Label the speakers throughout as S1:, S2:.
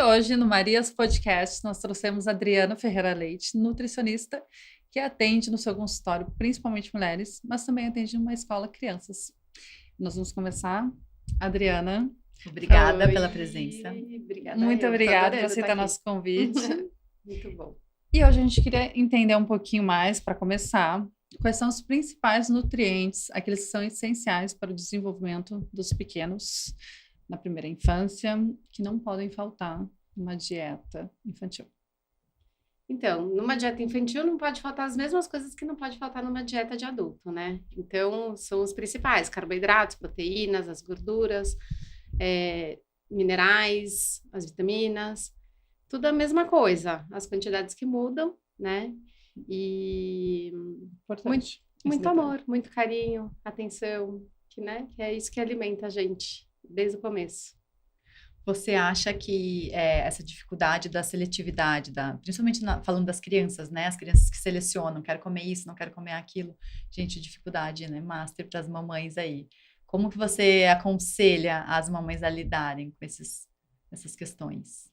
S1: hoje, no Marias Podcast, nós trouxemos a Adriana Ferreira Leite, nutricionista, que atende no seu consultório, principalmente mulheres, mas também atende numa escola crianças. Nós vamos começar. Adriana.
S2: Obrigada pela presença.
S1: Obrigada. Muito obrigada por aceitar nosso convite.
S2: Muito bom.
S1: E hoje a gente queria entender um pouquinho mais, para começar, quais são os principais nutrientes, aqueles que são essenciais para o desenvolvimento dos pequenos na primeira infância, que não podem faltar numa dieta infantil.
S2: Então, numa dieta infantil não pode faltar as mesmas coisas que não pode faltar numa dieta de adulto, né? Então, são os principais: carboidratos, proteínas, as gorduras, minerais, as vitaminas, tudo a mesma coisa. As quantidades que mudam, né? E muito amor, muito carinho, atenção, que é isso que alimenta a gente desde o começo.
S3: Você acha que essa dificuldade da seletividade, principalmente falando das crianças, né? As crianças que selecionam, quero comer isso, não quero comer aquilo. Gente, dificuldade, né? Master para as mamães aí. Como que você aconselha as mamães a lidarem com essas questões?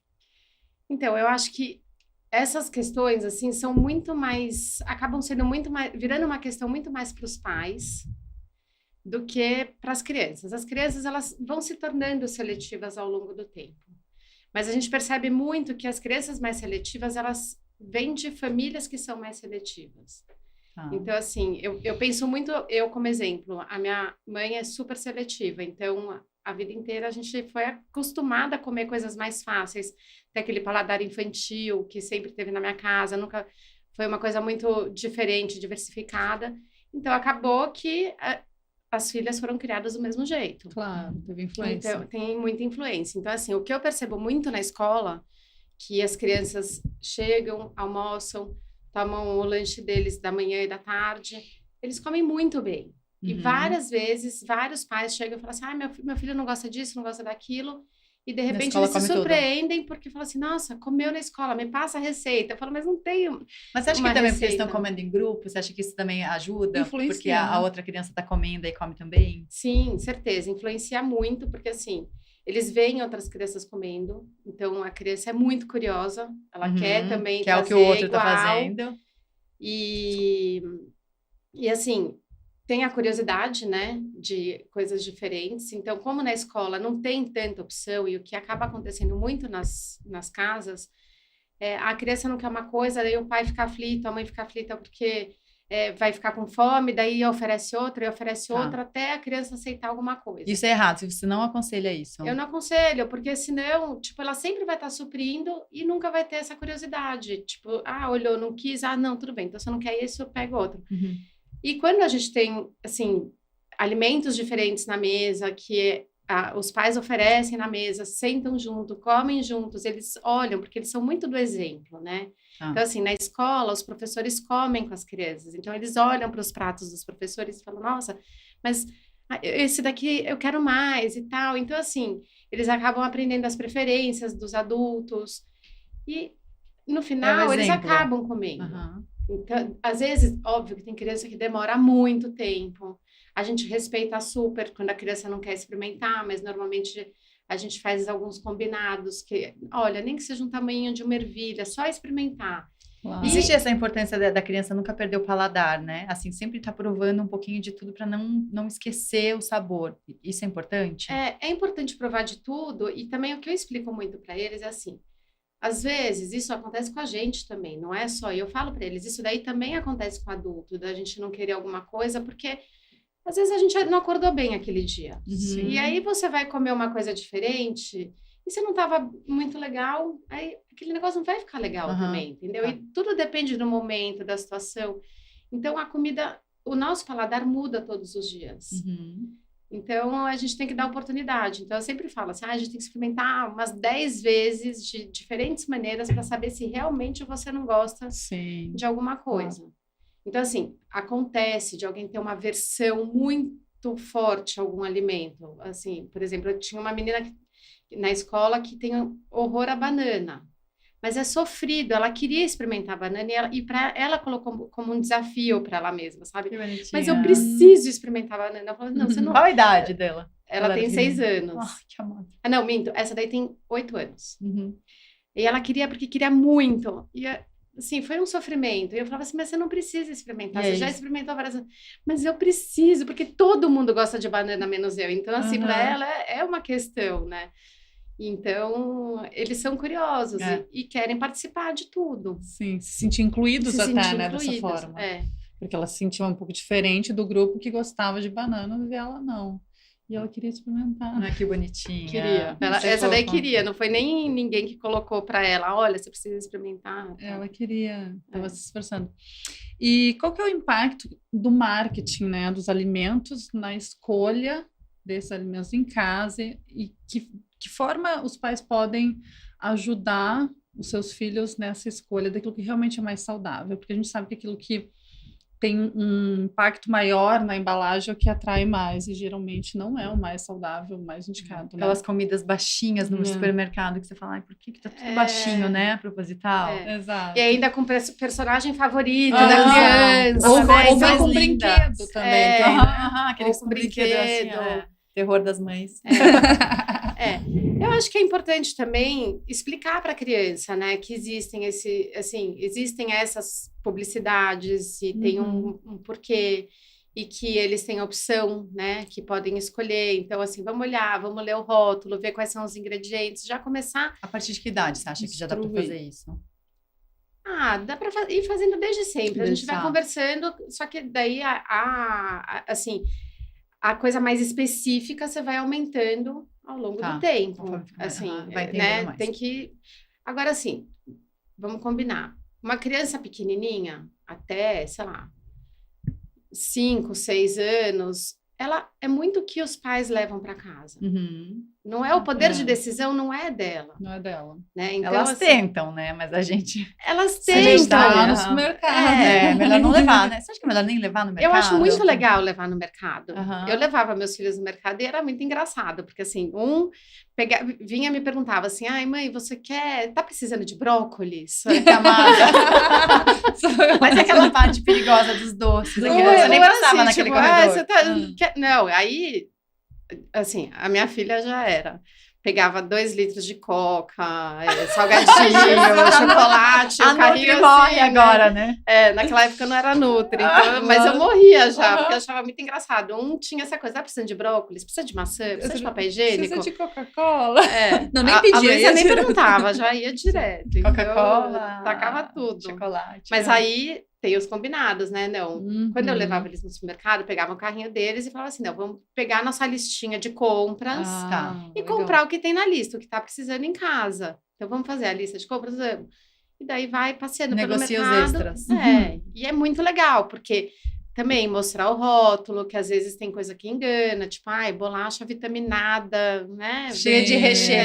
S2: Então, eu acho que essas questões, assim, são muito mais... acabam sendo muito mais... virando uma questão muito mais para os pais do que para as crianças. As crianças, elas vão se tornando seletivas ao longo do tempo. Mas a gente percebe muito que as crianças mais seletivas, elas vêm de famílias que são mais seletivas. Então, assim, eu penso muito, eu como exemplo, a minha mãe é super seletiva, então a vida inteira a gente foi acostumada a comer coisas mais fáceis, tem aquele paladar infantil que sempre teve na minha casa, nunca foi uma coisa muito diferente, diversificada. Então, acabou que as filhas foram criadas do mesmo jeito.
S1: Claro, teve influência.
S2: Então, tem muita influência. Então, assim, o que eu percebo muito na escola, que as crianças chegam, almoçam, tomam o lanche deles da manhã e da tarde, eles comem muito bem. E várias vezes, vários pais chegam e falam assim, meu filho não gosta disso, não gosta daquilo. E, de repente, eles se surpreendem porque falam assim, nossa, comeu na escola, me passa a receita. Eu falo, mas não tenho.
S3: Mas você acha que também porque eles estão comendo em grupo? Você acha que isso também ajuda?
S1: Influencia.
S3: Porque a outra criança está comendo e come também?
S2: Sim, certeza. Influencia muito, porque assim, eles veem outras crianças comendo. Então, a criança é muito curiosa. Ela quer também
S3: fazer igual. Que é o que o outro está fazendo.
S2: E assim... tem a curiosidade, né, de coisas diferentes. Então, como na escola não tem tanta opção, e o que acaba acontecendo muito nas casas, a criança não quer uma coisa, daí o pai fica aflito, a mãe fica aflita porque vai ficar com fome, daí oferece outra, até a criança aceitar alguma coisa.
S3: Isso é errado, você não aconselha isso?
S2: Eu não aconselho, porque senão, tipo, ela sempre vai estar suprindo e nunca vai ter essa curiosidade. Tipo, olhou, não quis, não, tudo bem, então você não quer isso, eu pego outro. E quando a gente tem, assim, alimentos diferentes na mesa, que os pais oferecem na mesa, sentam junto, comem juntos, eles olham, porque eles são muito do exemplo, né? Então, assim, na escola, os professores comem com as crianças. Então, eles olham para os pratos dos professores e falam, nossa, mas esse daqui eu quero mais e tal. Então, assim, eles acabam aprendendo as preferências dos adultos. E, no final, eles acabam comendo. Então, às vezes, óbvio que tem criança que demora muito tempo. A gente respeita super quando a criança não quer experimentar, mas normalmente a gente faz alguns combinados que, olha, nem que seja um tamanho de uma ervilha, só experimentar.
S3: Claro. Existe essa importância da criança nunca perder o paladar, né? Assim, sempre estar provando um pouquinho de tudo para não esquecer o sabor. Isso é importante?
S2: É importante provar de tudo, e também o que eu explico muito para eles é assim, às vezes, isso acontece com a gente também, não é só eu falo para eles, isso daí também acontece com adulto, da gente não querer alguma coisa, porque às vezes a gente não acordou bem aquele dia. E aí você vai comer uma coisa diferente, e você não estava muito legal, aí aquele negócio não vai ficar legal também, entendeu? E tudo depende do momento, da situação. Então, a comida, o nosso paladar muda todos os dias. Então, a gente tem que dar oportunidade. Então, eu sempre falo assim, a gente tem que experimentar umas 10 vezes de diferentes maneiras para saber se realmente você não gosta de alguma coisa. Então, assim, acontece de alguém ter uma aversão muito forte a algum alimento. Assim, por exemplo, eu tinha uma menina na escola que tem horror à banana. Mas é sofrido, ela queria experimentar a banana e para ela colocou como um desafio para ela mesma, sabe? Mas eu preciso experimentar a banana. Eu falei, não, você não...
S3: Qual a idade dela?
S2: Ela tem 6 anos.
S3: Ah, que amada.
S2: Ah, não, minto. Essa daí tem 8 anos.
S3: Uhum.
S2: E ela queria porque queria muito. E, assim, foi um sofrimento. E eu falava assim, mas você não precisa experimentar. Você já experimentou várias vezes. Mas eu preciso, porque todo mundo gosta de banana, menos eu. Então, assim, para ela é uma questão, né? Então, eles são curiosos e querem participar de tudo.
S1: Sim, se sentir incluídos
S2: Se
S1: até,
S2: sentir
S1: né,
S2: incluídos,
S1: dessa forma.
S2: é.
S1: Porque ela se sentia um pouco diferente do grupo que gostava de bananas e ela não. E ela queria experimentar.
S3: Ah, que bonitinha.
S2: Queria. Essa daí queria, não foi nem ninguém que colocou para ela, olha, você precisa experimentar. Tá?
S1: Ela queria, estava se esforçando. E qual que é o impacto do marketing, né, dos alimentos na escolha desses alimentos em casa e que forma os pais podem ajudar os seus filhos nessa escolha daquilo que realmente é mais saudável? Porque a gente sabe que aquilo que tem um impacto maior na embalagem é o que atrai mais, e geralmente não é o mais saudável, o mais indicado. Né?
S3: Aquelas comidas baixinhas no supermercado que você fala, por que tá tudo baixinho, né? Proposital.
S1: Exato.
S2: E ainda com personagem favorito da criança.
S1: Ou
S2: né?
S1: com brinquedo também.
S3: Aqueles com brinquedo. Assim, terror das mães.
S2: Eu acho que é importante também explicar para a criança, né, que existem essas publicidades e tem um porquê e que eles têm opção, né, que podem escolher. Então, assim, vamos olhar, vamos ler o rótulo, ver quais são os ingredientes, já começar.
S3: A partir de que idade você acha que já dá para fazer isso?
S2: Dá para ir fazendo desde sempre. A gente vai conversando, só que daí assim, a coisa mais específica você vai aumentando ao longo do tempo. Assim,
S3: vai
S2: né?
S3: Mais.
S2: Tem que. Agora, assim, vamos combinar. Uma criança pequenininha, até, sei lá, 5, 6 anos, ela é muito o que os pais levam para casa. Não é o poder de decisão, não é dela.
S1: Não é dela.
S2: Né? Então,
S3: elas
S2: assim,
S3: tentam, né? Mas a gente...
S2: Elas tentam.
S1: No supermercado.
S3: Melhor não levar, né? Você acha que é melhor nem levar no mercado?
S2: Eu acho muito legal levar no mercado. Eu levava meus filhos no mercado e era muito engraçado, porque assim, vinha e me perguntava assim, ai mãe, você tá precisando de brócolis?
S3: Mas é aquela parte perigosa dos doces. Você nem passava naquele
S2: tipo,
S3: corredor.
S2: Não, aí, assim, a minha filha já era. Pegava 2 litros de coca, salgadinho, chocolate, o carrinho
S3: morre
S2: assim,
S3: agora, né?
S2: Naquela época não era Nutri, então, mas eu morria já, porque eu achava muito engraçado. Tinha essa coisa, precisando de brócolis, precisa de maçã, precisa de papel higiênico.
S1: Precisa de Coca-Cola.
S2: Não,
S1: nem pedia.
S2: A Luísa nem perguntava, já ia direto.
S3: Coca-Cola.
S2: Tacava tudo.
S3: Chocolate.
S2: Mas aí tem os combinados, né? Não. Quando eu levava eles no supermercado, pegava o carrinho deles e falava assim, não, vamos pegar a nossa listinha de compras e comprar o que tem na lista, o que tá precisando em casa. Então, vamos fazer a lista de compras? E daí vai passeando pelo mercado.
S3: Negocia os extras.
S2: E é muito legal, porque também mostrar o rótulo, que às vezes tem coisa que engana, tipo, bolacha vitaminada, né?
S3: Cheia de recheio.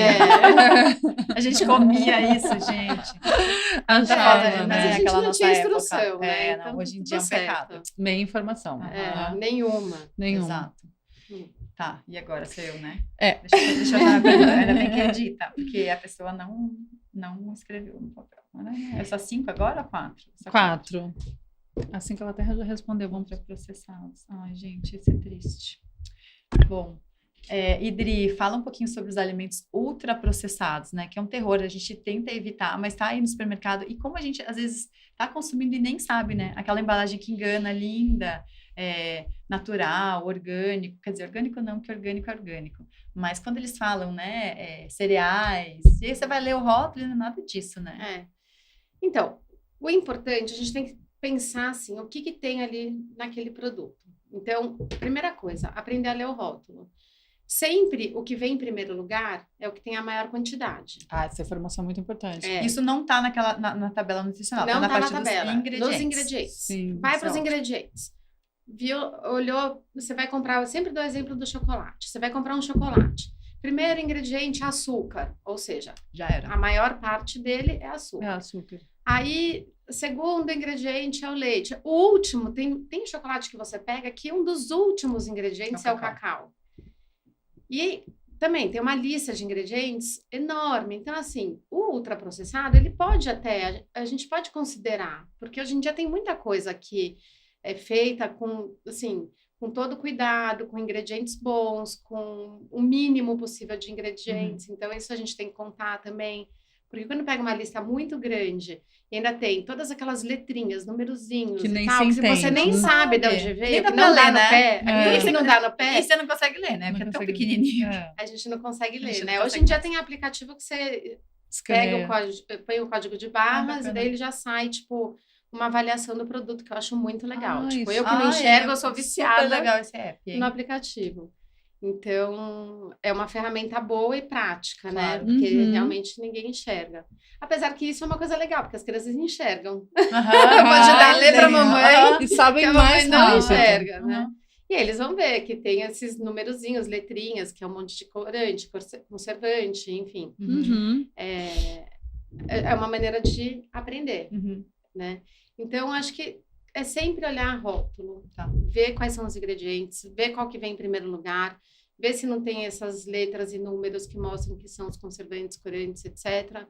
S3: A gente comia isso, gente.
S2: Mas a gente não tinha instrução, né?
S3: Então, hoje em dia é um pecado.
S1: Meia informação.
S2: Nenhuma.
S3: Exato. Tá, e agora sou eu, né?
S1: Deixa
S3: eu dar uma pergunta. Ainda bem que edita, porque a pessoa não escreveu no papel. É só 5 agora ou 4?
S1: 4. Assim que a Terra já respondeu, vamos
S3: para processados. Ai, gente, isso é triste. Bom, Idri, fala um pouquinho sobre os alimentos ultraprocessados, né? Que é um terror, a gente tenta evitar, mas tá aí no supermercado. E como a gente, às vezes, tá consumindo e nem sabe, né? Aquela embalagem que engana, linda, natural, orgânico. Quer dizer, orgânico não, porque orgânico é orgânico. Mas quando eles falam, né? Cereais, e aí você vai ler o rótulo e não é nada disso, né?
S2: Então, o importante, a gente tem que pensar assim, o que tem ali naquele produto. Então, primeira coisa, aprender a ler o rótulo. Sempre o que vem em primeiro lugar é o que tem a maior quantidade.
S1: Essa informação é muito importante.
S3: Isso não está na tabela nutricional,
S2: não
S3: está
S2: na
S3: parte
S2: tabela,
S3: dos
S2: ingredientes.
S1: Sim,
S2: vai para os ingredientes. Viu, olhou, você vai comprar, eu sempre dou o exemplo do chocolate. Você vai comprar um chocolate. Primeiro ingrediente, açúcar, ou seja,
S3: já era.
S2: A maior parte dele é açúcar.
S1: Açúcar.
S2: Aí, segundo ingrediente é o leite. O último, tem chocolate que você pega que um dos últimos ingredientes é o cacau. E também tem uma lista de ingredientes enorme. Então, assim, o ultraprocessado, ele pode a gente pode considerar, porque hoje em dia tem muita coisa que é feita com, assim, com todo cuidado, com ingredientes bons, com o mínimo possível de ingredientes. Então, isso a gente tem que contar também. Porque quando pega uma lista muito grande e ainda tem todas aquelas letrinhas, numerozinhos
S1: Que
S2: e
S1: nem
S2: tal,
S1: se
S2: que você
S1: entende.
S2: nem sabe de onde veio,
S3: Nem dá
S2: que
S3: pra
S2: não dá
S3: ler,
S2: no
S3: né?
S2: pé.
S1: É.
S2: Aquilo que não dá no pé,
S3: E você não consegue ler, né? Porque é tão
S1: consegue ler.
S3: pequenininho.
S1: É.
S2: a gente não consegue ler,
S3: gente não
S2: né? Hoje
S3: consegue
S2: em dia
S3: mais.
S2: tem aplicativo que você
S1: Escaneia.
S2: pega o código, põe o código de barras
S3: bacana.
S2: e daí ele já sai, tipo, uma avaliação do produto, que eu acho muito legal.
S1: Ah,
S2: Tipo,
S1: isso.
S2: eu que não enxergo, eu sou
S3: Super
S2: viciada
S3: legal esse app, hein?
S2: no aplicativo. Então, é uma ferramenta boa e prática, né?
S3: Claro.
S2: Porque
S1: Uhum.
S2: realmente ninguém enxerga. Apesar que isso é uma coisa legal, porque as crianças enxergam.
S3: Aham,
S2: Pode ler pra
S3: legal.
S2: mamãe,
S3: Aham.
S1: E sabem
S2: que a
S1: mais
S2: mamãe não
S1: rápido.
S2: enxerga, né?
S3: Uhum.
S2: E eles vão ver que tem esses numerozinhos, letrinhas, que é um monte de corante, conservante, enfim.
S1: Uhum.
S2: É uma maneira de aprender,
S3: Uhum.
S2: né? Então, acho que é sempre olhar rótulo,
S3: Tá.
S2: ver quais são os ingredientes, ver qual que vem em primeiro lugar, ver se não tem essas letras e números que mostram que são os conservantes, corantes, etc.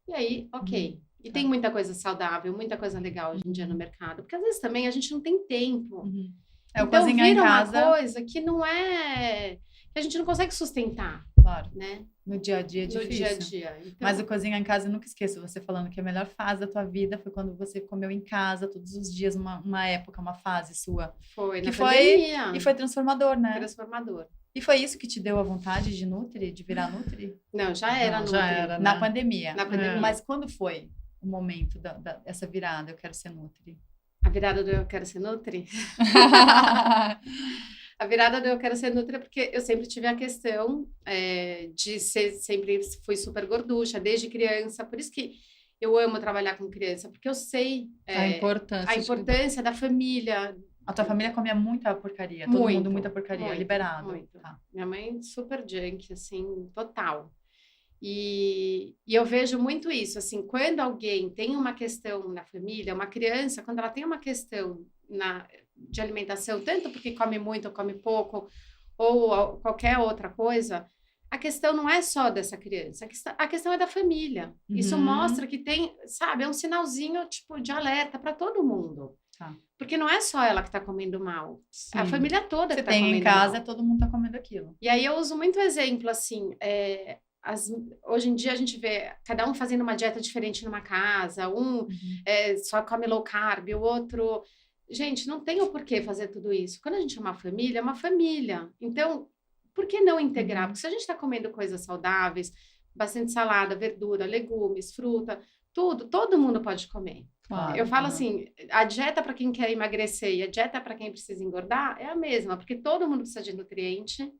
S2: E aí, ok. E tem muita coisa saudável, muita coisa legal hoje em dia no mercado, porque às vezes também a gente não tem tempo.
S3: Uhum. É o
S2: Então,
S3: cozinhar em
S2: vira
S3: casa,
S2: uma coisa que não é... que a gente não consegue sustentar,
S3: claro.
S2: né?
S3: No dia a dia é
S2: No
S3: difícil.
S2: dia a dia. Então,
S3: Mas o cozinhar em casa, eu nunca esqueço você falando que a melhor fase da tua vida foi quando você comeu em casa todos os dias, uma época, uma fase sua.
S2: foi
S3: que
S2: na
S3: foi-
S2: pandemia.
S3: E foi transformador, né?
S2: Transformador.
S3: E foi isso que te deu a vontade de Nutri, de virar Nutri?
S2: Não, já era
S1: Não,
S2: Nutri.
S1: já era.
S3: Na
S1: Né?
S3: pandemia.
S2: Na pandemia.
S3: Mas quando foi o momento dessa virada, eu quero ser Nutri?
S2: A virada do Eu Quero Ser Nutri? A virada do Eu Quero Ser Nutri é porque eu sempre tive a questão de ser, sempre fui super gorducha, desde criança. Por isso que eu amo trabalhar com criança, porque eu sei
S1: A importância.
S2: a importância da família.
S3: A tua família comia muita porcaria, todo
S2: Muito,
S3: mundo muita porcaria,
S2: muito,
S3: liberado.
S2: muito.
S3: Tá.
S2: Minha mãe super junk, assim, total. E eu vejo muito isso, assim, quando alguém tem uma questão na família, uma criança, quando ela tem uma questão de alimentação, tanto porque come muito ou come pouco, ou qualquer outra coisa, a questão não é só dessa criança, a questão é da família. Isso
S3: Uhum.
S2: mostra que tem, sabe, é um sinalzinho, tipo, de alerta para todo mundo.
S3: Tá.
S2: Porque não é só ela que está comendo mal,
S1: Sim.
S2: a família toda
S3: Você
S2: que está
S3: tem
S2: comendo
S3: em casa,
S2: mal.
S3: todo mundo tá comendo aquilo.
S2: E aí eu uso muito exemplo, assim, hoje em dia a gente vê cada um fazendo uma dieta diferente numa casa, só come low carb, o outro... Gente, não tem o porquê fazer tudo isso. Quando a gente é uma família. Então, por que não integrar? Porque se a gente está comendo coisas saudáveis, bastante salada, verdura, legumes, fruta, tudo, todo mundo pode comer.
S1: Claro.
S2: Eu falo assim, a dieta para quem quer emagrecer e a dieta para quem precisa engordar é a mesma, porque todo mundo precisa de nutriente.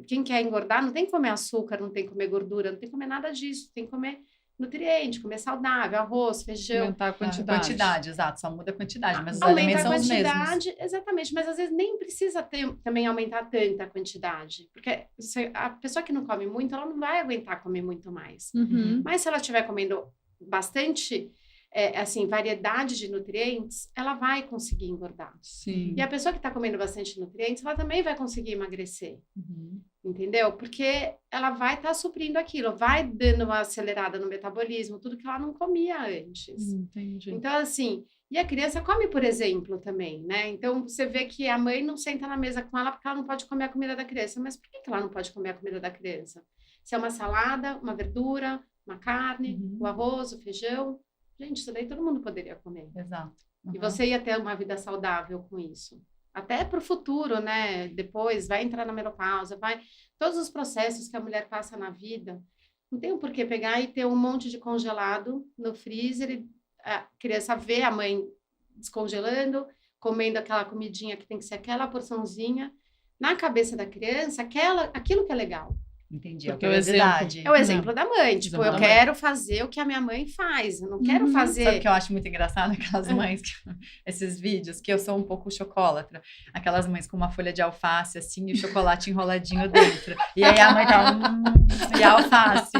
S2: Quem quer engordar não tem que comer açúcar, não tem que comer gordura, não tem que comer nada disso, tem que comer nutriente, comer saudável, arroz, feijão.
S1: Aumentar a quantidade.
S3: Quantidade, exato, só muda a quantidade, mas os
S2: Aumenta
S3: alimentos
S2: a
S3: são os mesmos.
S2: quantidade, exatamente, mas às vezes nem precisa também aumentar tanta quantidade, porque a pessoa que não come muito, ela não vai aguentar comer muito mais.
S1: Uhum.
S2: Mas se ela estiver comendo bastante, assim, variedade de nutrientes, ela vai conseguir engordar.
S1: Sim.
S2: E a pessoa que está comendo bastante nutrientes, ela também vai conseguir emagrecer,
S3: Uhum.
S2: entendeu? Porque ela vai estar suprindo aquilo, vai dando uma acelerada no metabolismo, tudo que ela não comia antes.
S1: Entendi.
S2: Então, assim, e a criança come, por exemplo, também, né? Então, você vê que a mãe não senta na mesa com ela porque ela não pode comer a comida da criança. Mas por que ela não pode comer a comida da criança? Se é uma salada, uma verdura, uma carne, o arroz, o feijão. Gente, isso daí todo mundo poderia comer.
S3: Exato.
S2: E
S3: Uhum.
S2: você ia ter uma vida saudável com isso. Até para o futuro, né? Depois vai entrar na menopausa, todos os processos que a mulher passa na vida, não tem o porquê pegar e ter um monte de congelado no freezer e a criança vê a mãe descongelando, comendo aquela comidinha que tem que ser aquela porçãozinha. Na cabeça da criança, aquilo que é legal.
S3: Entendi, a
S1: Porque o
S3: curiosidade.
S2: É o exemplo da mãe. Tipo,
S1: Exemplo
S2: eu
S1: da mãe.
S2: quero fazer o que a minha mãe faz. Eu não quero
S1: Uhum.
S2: fazer...
S3: Sabe o que eu acho muito engraçado? Aquelas mães, esses vídeos, que eu sou um pouco chocólatra. Aquelas mães com uma folha de alface, assim, e o chocolate enroladinho dentro. E aí a mãe tá, e a alface.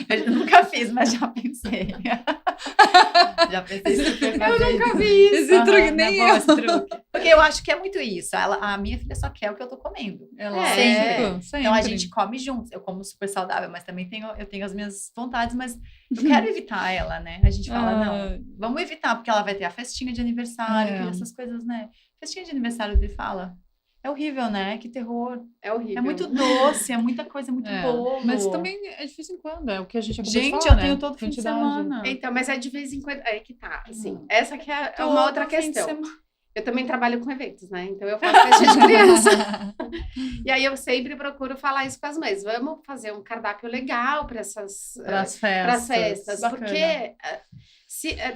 S3: Eu nunca fiz, mas já pensei. Já pensei super
S2: Eu
S3: fazer
S2: nunca
S3: isso.
S2: vi isso.
S1: Esse truque
S3: Aham,
S1: nem
S3: não é bom
S1: eu.
S3: esse truque. Porque eu acho que é muito isso. A minha filha só quer o que eu tô comendo.
S1: É
S3: Sempre.
S1: lógico,
S3: Então a
S1: sempre.
S3: gente come juntos. Eu como super saudável, mas também eu tenho as minhas vontades, mas eu quero evitar ela, né? A gente fala, não, vamos evitar, porque ela vai ter a festinha de aniversário,
S1: É.
S3: essas coisas, né? Festinha de aniversário, ele fala. É horrível, né? Que terror.
S2: É horrível.
S3: É muito doce, é muita coisa, muito
S1: É,
S3: bolo.
S1: mas também é de vez em quando, é o que a gente acabou de
S3: Gente,
S1: falar,
S3: eu tenho
S1: né?
S3: todo fim de
S1: Quantidade.
S3: semana.
S2: Então, mas é de vez em quando. É que tá, assim.
S1: Uhum.
S2: Essa que é
S3: Todo
S2: uma outra
S3: fim de
S2: questão.
S3: semana.
S2: Eu também trabalho com eventos, né? Então eu faço festa de criança. E aí eu sempre procuro falar isso com as mães. Vamos fazer um cardápio legal para essas
S1: Para as
S2: pras
S1: festas.
S2: festas.
S3: Bacana.
S2: Porque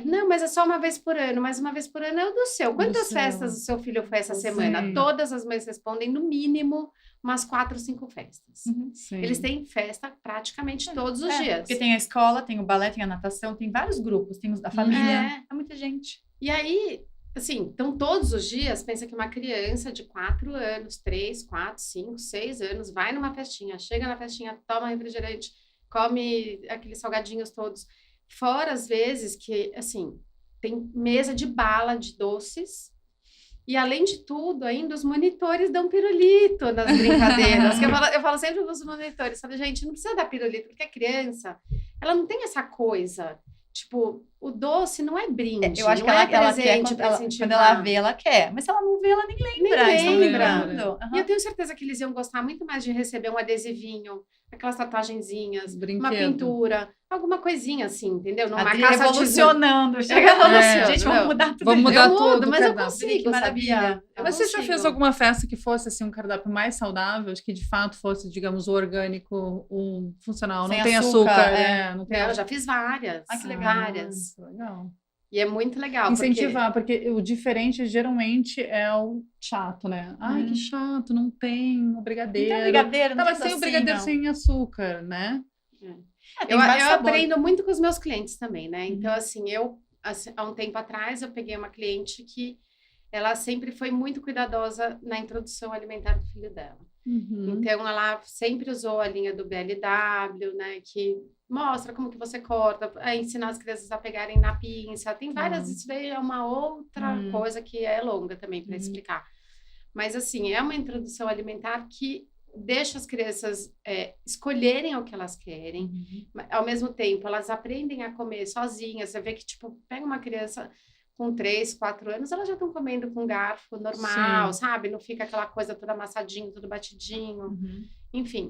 S2: não, mas é só uma vez por ano, mas uma vez por ano é o do seu. Quantas
S1: seu.
S2: festas o seu filho foi essa
S1: Sim.
S2: semana? Todas as mães respondem no mínimo umas 4 ou 5 festas.
S1: Sim.
S2: Eles têm festa praticamente todos os dias.
S3: Porque tem a escola, tem o balé, tem a natação, tem vários grupos, tem os da família. É muita gente.
S2: E aí, assim, então todos os dias, pensa que uma criança de 4 anos, 3, 4, 5, 6 anos, vai numa festinha, chega na festinha, toma refrigerante, come aqueles salgadinhos todos. Fora, às vezes, que, assim, tem mesa de bala de doces. E, além de tudo, ainda os monitores dão pirulito nas brincadeiras. Que eu falo sempre para os monitores, falo, gente, não precisa dar pirulito, porque a criança, ela não tem essa coisa. Tipo, o doce não é brinde,
S3: Eu acho
S2: não
S3: que
S2: é
S3: ela quer,
S2: presente
S3: quando
S2: para
S3: ela
S2: incentivar.
S3: vê, ela quer. Mas se ela não vê, ela nem lembra.
S2: Nem
S3: Eles estão
S2: lembra.
S3: lembrando.
S2: E eu tenho certeza que eles iam gostar muito mais de receber um adesivinho, aquelas tatuagenzinhas,
S1: Brinquedo.
S2: uma pintura, alguma coisinha assim, entendeu? Numa
S3: Adri
S2: caça ao tesouro.
S3: revolucionando.
S2: Chega revolucionando.
S3: Gente, vamos mudar tudo.
S1: Vamos
S3: isso.
S1: mudar
S2: Eu
S1: tudo,
S2: mudo, mas eu
S1: cardápio.
S2: consigo,
S3: Que maravilha.
S2: sabia? Eu
S1: Mas você já
S2: consigo.
S1: fez alguma festa que fosse assim um cardápio mais saudável, que de fato fosse, digamos, o orgânico, o funcional,
S3: Sem
S1: não tem
S3: açúcar,
S1: açúcar, não tem
S2: Eu já fiz várias.
S3: Ah, que legal.
S2: Várias.
S1: Legal.
S2: E é muito legal.
S1: Incentivar, porque o diferente geralmente é o chato, né? Ai, que chato, não tem o brigadeiro.
S3: Não tem brigadeiro,
S1: Tá,
S3: não
S1: mas
S3: tem
S1: tem o brigadeiro
S3: docinho.
S1: sem açúcar, né?
S3: Tem
S2: Eu
S3: vários sabores.
S2: aprendo muito com os meus clientes também, né? Então, assim, há um tempo atrás, eu peguei uma cliente que ela sempre foi muito cuidadosa na introdução alimentar do filho dela. Então, ela sempre usou a linha do BLW, né? Que mostra como que você corta, a ensinar as crianças a pegarem na pinça. Tem várias, isso daí é uma outra coisa que é longa também para explicar. Mas, assim, é uma introdução alimentar que deixa as crianças escolherem o que elas querem. Ao mesmo tempo, elas aprendem a comer sozinhas. Você vê que, tipo, pega uma criança com 3, 4 anos, elas já estão comendo com garfo normal, sabe? Não fica aquela coisa toda amassadinho, tudo batidinho. Enfim.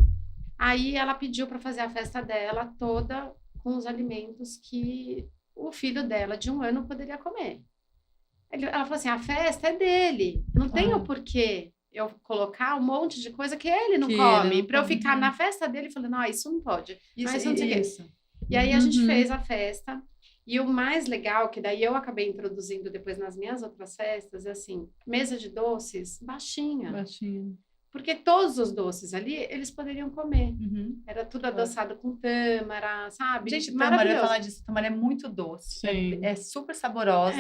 S2: Aí ela pediu para fazer a festa dela toda com os alimentos que o filho dela de 1 ano poderia comer. Ela falou assim, a festa é dele. Não tem o porquê eu colocar um monte de coisa que ele não come. Para eu ficar na festa dele falando, não, isso não pode. Isso, não sei isso. E aí a gente fez a festa. E o mais legal, que daí eu acabei introduzindo depois nas minhas outras festas, é assim, mesa de doces baixinha. Porque todos os doces ali, eles poderiam comer. Era tudo adoçado com tâmara, sabe?
S3: Gente, tâmara, eu ia falar disso, tâmara é muito doce.
S1: Sim.
S3: É super saborosa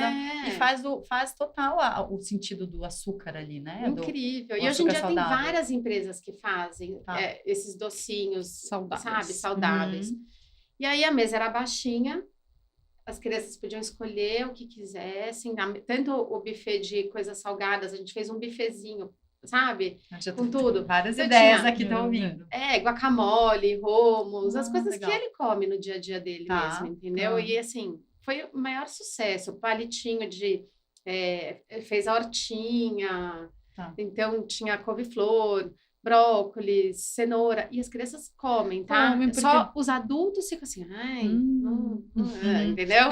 S3: e faz total o sentido do açúcar ali, né?
S2: Incrível. E hoje em dia tem várias empresas que fazem esses docinhos, sabe? Saudáveis. E aí a mesa era baixinha, as crianças podiam escolher o que quisessem, tanto o buffet de coisas salgadas, a gente fez um buffetzinho, sabe? Com tudo.
S3: Várias ideias aqui estão ouvindo.
S2: Guacamole, hummus, as coisas
S3: legal.
S2: que ele come no dia a dia dele mesmo, entendeu? E assim, foi o maior sucesso. O palitinho fez a hortinha, então tinha couve-flor, brócolis, cenoura, e as crianças comem, tá?
S1: Porque...
S2: Só os adultos ficam assim, entendeu?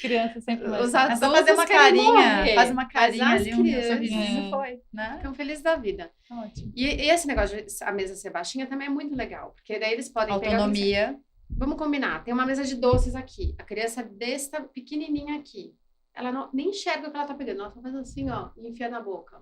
S1: Criança sempre mais.
S2: Os adultos
S3: fazer uma
S2: querem
S3: carinha,
S2: morrer,
S3: faz uma carinha
S2: mas
S3: ali,
S2: as
S3: um
S2: crianças
S3: sorrisinho foi, né?
S2: ficam felizes da vida.
S3: Ótimo.
S2: E esse negócio de a mesa ser baixinha também é muito legal, porque daí eles podem
S3: autonomia.
S2: Vamos combinar, tem uma mesa de doces aqui, a criança desta pequenininha aqui, ela nem enxerga o que ela tá pegando, ela só faz assim, ó, e enfia na boca.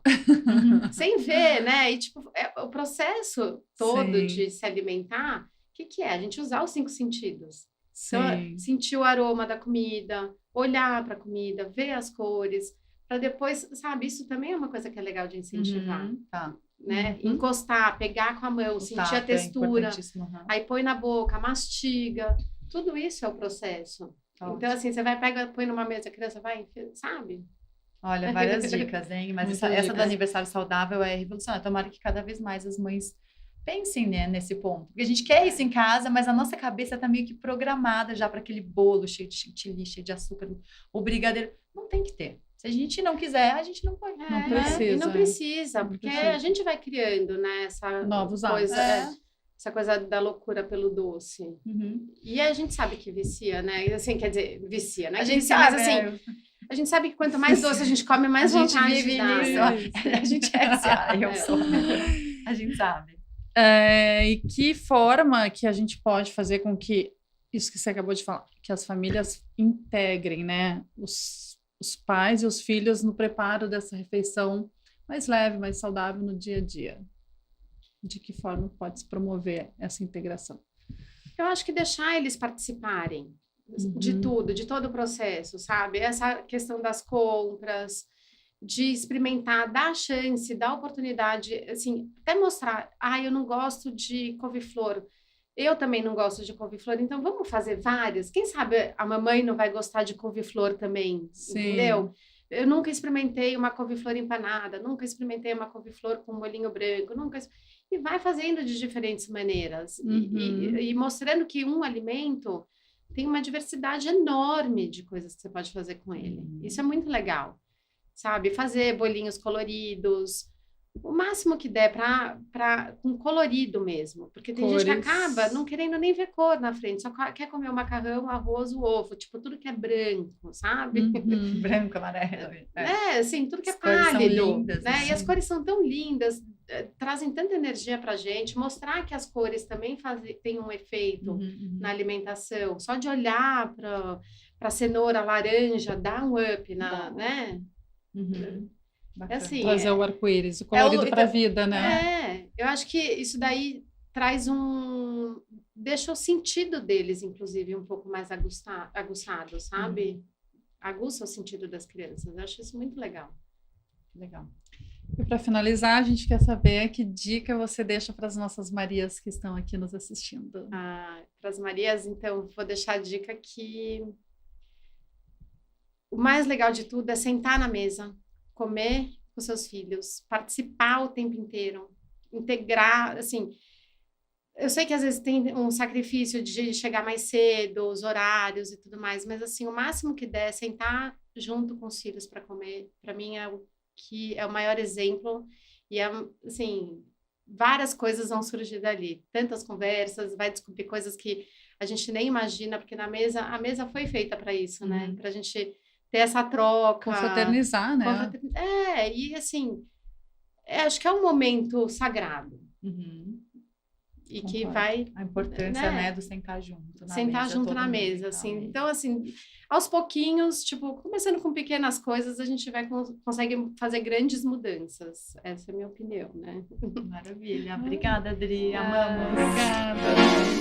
S2: Sem ver, né? E tipo, o processo todo de se alimentar, o que é? A gente usar os 5 sentidos. Então, sentir o aroma da comida, olhar para a comida, ver as cores, para depois, sabe, isso também é uma coisa que é legal de incentivar. Né? Encostar, pegar com a mão, sentir a textura, aí põe na boca, mastiga, tudo isso é o processo.
S3: Tá
S2: Então, assim, você vai, pega, põe numa mesa, a criança vai, sabe?
S3: Olha, várias dicas, hein? Mas
S1: Muitas
S3: essa do
S1: dicas.
S3: aniversário saudável é revolucionária. Tomara que cada vez mais as mães pensem, né, nesse ponto. Porque a gente quer isso em casa, mas a nossa cabeça tá meio que programada já para aquele bolo cheio de chantilly, cheio de açúcar, o brigadeiro. Não tem que ter. Se a gente não quiser, a gente não põe.
S1: Não
S2: E
S1: precisa.
S2: não precisa,
S1: Não
S2: porque
S1: precisa.
S2: a gente vai criando, né, essa
S1: Novos
S2: coisa,
S1: hábitos.
S2: essa coisa da loucura pelo doce.
S3: Uhum.
S2: E a gente sabe que vicia, né? Assim, quer dizer, vicia, né?
S3: A
S2: Que
S3: gente
S2: vicia,
S3: sabe,
S2: mas assim, a gente sabe que quanto mais doce a gente come, mais
S3: a gente
S2: vontade
S3: vive
S2: dá.
S3: nisso. A gente é viciada, eu sou. A gente sabe.
S1: E que forma que a gente pode fazer com que isso que você acabou de falar, que as famílias integrem, né, os pais e os filhos no preparo dessa refeição mais leve, mais saudável no dia a dia? De que forma pode se promover essa integração?
S2: Eu acho que deixar eles participarem de tudo, de todo o processo, sabe? Essa questão das compras, de experimentar, dar a chance, dar a oportunidade, assim, até mostrar, eu não gosto de couve-flor, eu também não gosto de couve-flor, então vamos fazer várias. Quem sabe a mamãe não vai gostar de couve-flor também,
S1: Sim.
S2: entendeu? Eu nunca experimentei uma couve-flor empanada, nunca experimentei uma couve-flor com molhinho branco, e vai fazendo de diferentes maneiras e mostrando que um alimento tem uma diversidade enorme de coisas que você pode fazer com ele. Isso é muito legal, sabe? Fazer bolinhos coloridos, o máximo que der com colorido mesmo, porque tem gente que acaba não querendo nem ver cor na frente, só quer comer o macarrão, o arroz, o ovo, tipo, tudo que é branco, sabe?
S3: Branco, amarelo.
S2: Assim, tudo que
S3: As
S2: é
S3: cores são
S2: pálido,
S3: lindas,
S2: né?
S3: assim.
S2: E as cores são tão lindas, trazem tanta energia pra gente, mostrar que as cores também têm um efeito na alimentação, só de olhar para cenoura, laranja, dá um up, né? Assim,
S1: Trazer o arco-íris, o colorido para a vida, né?
S2: Eu acho que isso daí traz deixa o sentido deles, inclusive, um pouco mais aguçado, sabe? Aguça o sentido das crianças. Eu acho isso muito legal.
S3: Legal.
S1: E para finalizar, a gente quer saber que dica você deixa para as nossas Marias que estão aqui nos assistindo.
S2: Para as Marias, então, vou deixar a dica que o mais legal de tudo é sentar na mesa, comer com seus filhos, participar o tempo inteiro, integrar, assim, eu sei que às vezes tem um sacrifício de chegar mais cedo, os horários e tudo mais, mas assim, o máximo que der, sentar junto com os filhos para comer, para mim é o maior exemplo e assim, várias coisas vão surgir dali, tantas conversas, vai descobrir coisas que a gente nem imagina, porque a mesa foi feita para isso, né? Para a gente ter essa troca.
S1: Confraternizar, né?
S2: E assim, acho que é um momento sagrado. E que vai...
S3: A importância, né, do sentar junto na
S2: sentar
S3: mesa.
S2: junto na mesa, assim. Então, assim, aos pouquinhos, tipo, começando com pequenas coisas, a gente consegue fazer grandes mudanças. Essa é a minha opinião, né?
S3: Maravilha. Obrigada, Adri. Amamos.
S1: Obrigada.